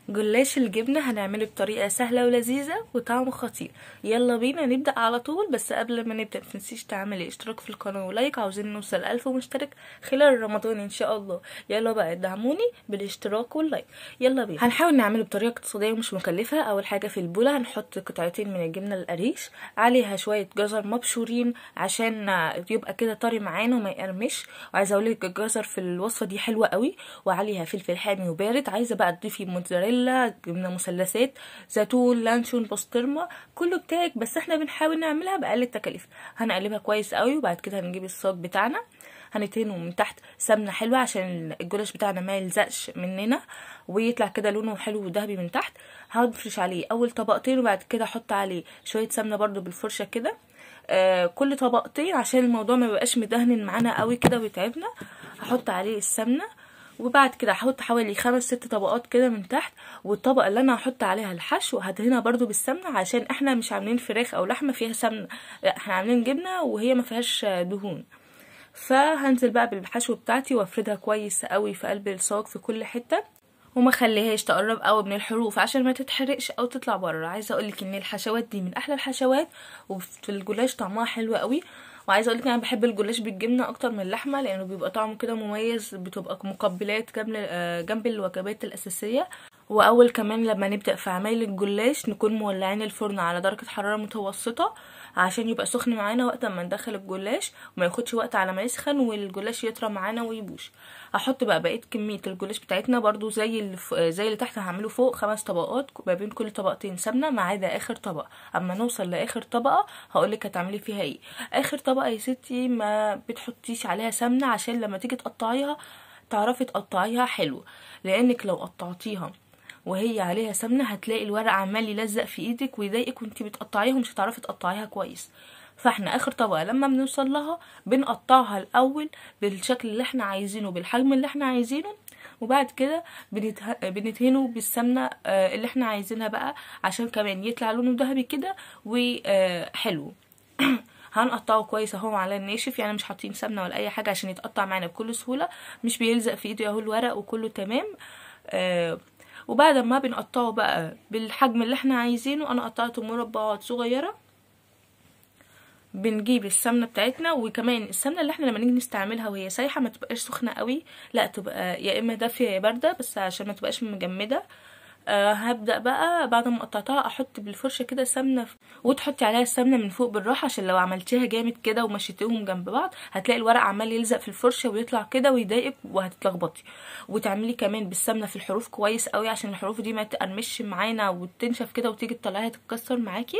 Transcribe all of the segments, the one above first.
جلاش الجبنة هنعمله بطريقة سهلة ولذيذة وطعمه خطير. يلا بينا نبدأ على طول. بس قبل ما نبدأ متنسيش تعملي اشتراك في القناة ولايك، عاوزين نوصل 1000 مشترك خلال رمضان ان شاء الله. يلا بقى ادعموني بالاشتراك واللايك. يلا بينا. هنحاول نعمله بطريقة اقتصادية ومش مكلفة. اول حاجة في البولة هنحط قطعتين من الجبنة القريش، عليها شوية جزر مبشورين عشان يبقى كده طري معانا وما يقرمش. وعايزة اقولك الجزر في الوصفة دي حلوة قوي، وعليها فلفل حامي وبارد. عايزة بقى تضيفي موتزاريلا، جبنه مثلثات، زيتون، لانشون، بسطرمه، كله بتاعك، بس احنا بنحاول نعملها باقل التكاليف. هنقلبها كويس قوي، وبعد كده هنجيب الصاج بتاعنا هندهنه من تحت سمنه حلوه عشان الجلاش بتاعنا ما يلزقش مننا ويطلع كده لونه حلو وذهبي من تحت. هنفرش عليه اول طبقتين، وبعد كده احط عليه شويه سمنه برده بالفرشه كده، كل طبقتين عشان الموضوع ما يبقاش مدهن معانا قوي كده ويتعبنا. هحط عليه السمنه، وبعد كده هحط حوالي 5-6 طبقات كده من تحت. والطبقه اللي انا هحط عليها الحشو هدهنها برضو بالسمنه، عشان احنا مش عاملين فراخ او لحمه فيها سمنه، لا احنا عاملين جبنه وهي ما فيهاش دهون. فهنزل بقى بالحشو بتاعتي وافردها كويس قوي في قلب الصاج في كل حته، وما خليهاش تقرب قوي من الحروف عشان ما تتحرقش او تطلع بره. عايزه اقولك ان الحشوات دي من احلى الحشوات، وفي الجلاش طعمها حلو قوي. وعايزه اقولك انا بحب الجلاش بالجبنه اكتر من اللحمه، لانه بيبقى طعمه كده مميز، بتبقى مقبلات جنب الوجبات الاساسيه. واول كمان لما نبدا في عمايل الجلاش نكون مولعين الفرن على درجه حراره متوسطه عشان يبقى سخن معانا وقت ما ندخل الجلاش، وما ياخدش وقت على ما يسخن والجلاش يطرى معانا ويبوش. هحط بقى بقيه كميه الجلاش بتاعتنا برضو زي اللي تحت، هعمله فوق 5 طبقات، ما بين كل طبقتين سمنه ما عدا اخر طبقه. اما نوصل لاخر طبقه هقولك هتعملي فيها ايه. اخر طبقه يا ستي ما بتحطيش عليها سمنه عشان لما تيجي تقطعيها تعرفي تقطعيها حلو، لانك لو قطعتيها وهي عليها سمنه هتلاقي الورق عمال يلزق في ايدك ويضايقك وانتي بتقطعيها ومش هتعرفي تقطعيها كويس. فاحنا اخر طبقه لما بنوصل لها بنقطعها الاول بالشكل اللي احنا عايزينه بالحجم اللي احنا عايزينه، وبعد كده بندهنه بالسمنه اللي احنا عايزينها بقى عشان كمان يطلع لونه ذهبي كده وحلو. هنقطعه كويس اهو على الناشف، يعني مش حاطين سمنه ولا اي حاجه عشان يتقطع معانا بكل سهوله، مش بيلزق في ايدي اهو الورق وكله تمام. وبعد ما بنقطعه بقى بالحجم اللي احنا عايزينه، انا قطعته مربعات صغيره. بنجيب السمنه بتاعتنا، وكمان السمنه اللي احنا لما نيجي نستعملها وهي سايحه ما تبقاش سخنه قوي، لا تبقى يا اما دافيه يا بارده، بس عشان ما تبقاش مجمده. هبدأ بقى بعد ما قطعتها احط بالفرشه كده سمنه، وتحطي عليها السمنه من فوق بالراحه، عشان لو عملتيها جامد كده ومشيتيهم جنب بعض هتلاقي الورق عمال يلزق في الفرشه ويطلع كده ويضايقك وهتتلخبطي. وتعملي كمان بالسمنه في الحروف كويس قوي عشان الحروف دي ما تقرمش معانا وتنشف كده وتيجي تطلعيها تتكسر معاكي.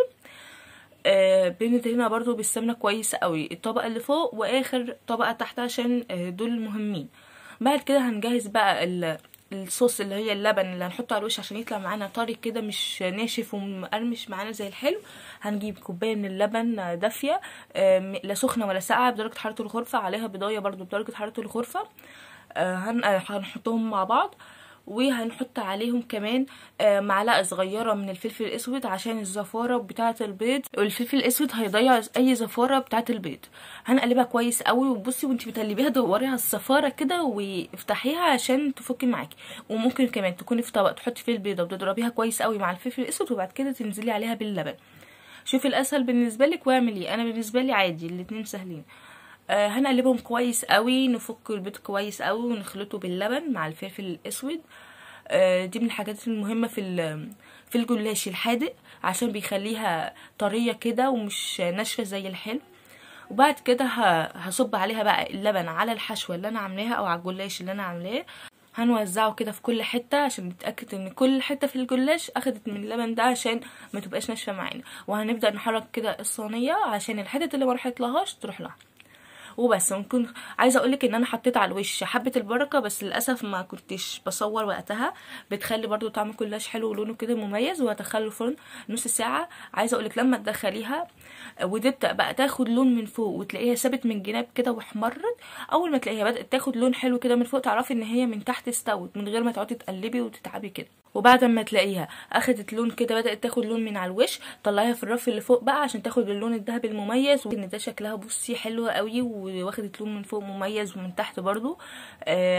بندهنها برضو بالسمنه كويس قوي الطبقه اللي فوق واخر طبقه تحت عشان دول مهمين. بعد كده هنجهز بقى الصوص اللي هي اللبن اللي هنحطه على الوش عشان يطلع معانا طري كده مش ناشف ومقرمش معانا زي الحلو. هنجيب كوبايه من اللبن دافيه، لا سخنه ولا ساقعه، بدرجه حراره الغرفه، عليها بيضايه برضو بدرجه حراره الغرفه. هنحطهم مع بعض، وهنحط عليهم كمان معلقه صغيره من الفلفل الاسود عشان الزفاره بتاعه البيض، والفلفل الاسود هيضيع اي زفاره بتاعه البيض. هنقلبها كويس قوي، وبصي وانتي بتقلبيها دوريها الزفاره كده وافتحيها عشان تفكي معاكي. وممكن كمان تكوني في طبق تحطي فيه البيضه وتضربيها كويس قوي مع الفلفل الاسود، وبعد كده تنزلي عليها باللبن. شوفي الاسهل بالنسبه لك واعملي. انا بالنسبه لي عادي، الاتنين سهلين. هنقلبهم كويس قوي، نفك البيض كويس قوي ونخلطه باللبن مع الفلفل الاسود. دي من الحاجات المهمه في الجلاش الحادق عشان بيخليها طريه كده ومش ناشفه زي الحلو. وبعد كده هصب عليها بقى اللبن على الحشوه اللي انا عاملاها او على الجلاش اللي انا عاملاه. هنوزعه كده في كل حته عشان نتاكد ان كل حته في الجلاش اخدت من اللبن ده عشان ما تبقاش ناشفه معانا. وهنبدا نحرك كده الصينيه عشان الحتت اللي ما راحتلهاش تروح لها وبس. ممكن عايزه اقولك ان انا حطيت على الوش حبه البركه، بس للاسف ما كنتش بصور وقتها، بتخلي برضو طعم الجلاش حلو ولونه كده مميز. وهدخله الفرن نص ساعه. عايزه اقولك لما تدخليها وتبدا بقى تاخد لون من فوق وتلاقيها ثابت من جناب كده واحمرت، اول ما تلاقيها بدات تاخد لون حلو كده من فوق تعرفي ان هي من تحت استوت، من غير ما تقعدي تقلبي وتتعبي كده. وبعد ما تلاقيها اخدت لون كده، بدأت تاخد لون من على الوش، طلعيها في الرف اللي فوق بقى عشان تاخد اللون الذهبي المميز. وان ده شكلها بصي حلوه قوي، واخدت لون من فوق مميز ومن تحت برضو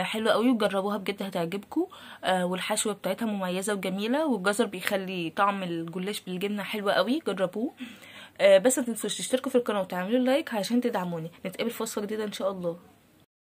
حلوه قوي. وجربوها بجد هتعجبكم. والحشوه بتاعتها مميزه وجميله، والجزر بيخلي طعم الجلاش بالجبنه حلوه قوي، جربوه. بس ما تنسوش تشتركوا في القناه وتعملوا لايك عشان تدعموني. نتقابل في وصفه جديده ان شاء الله.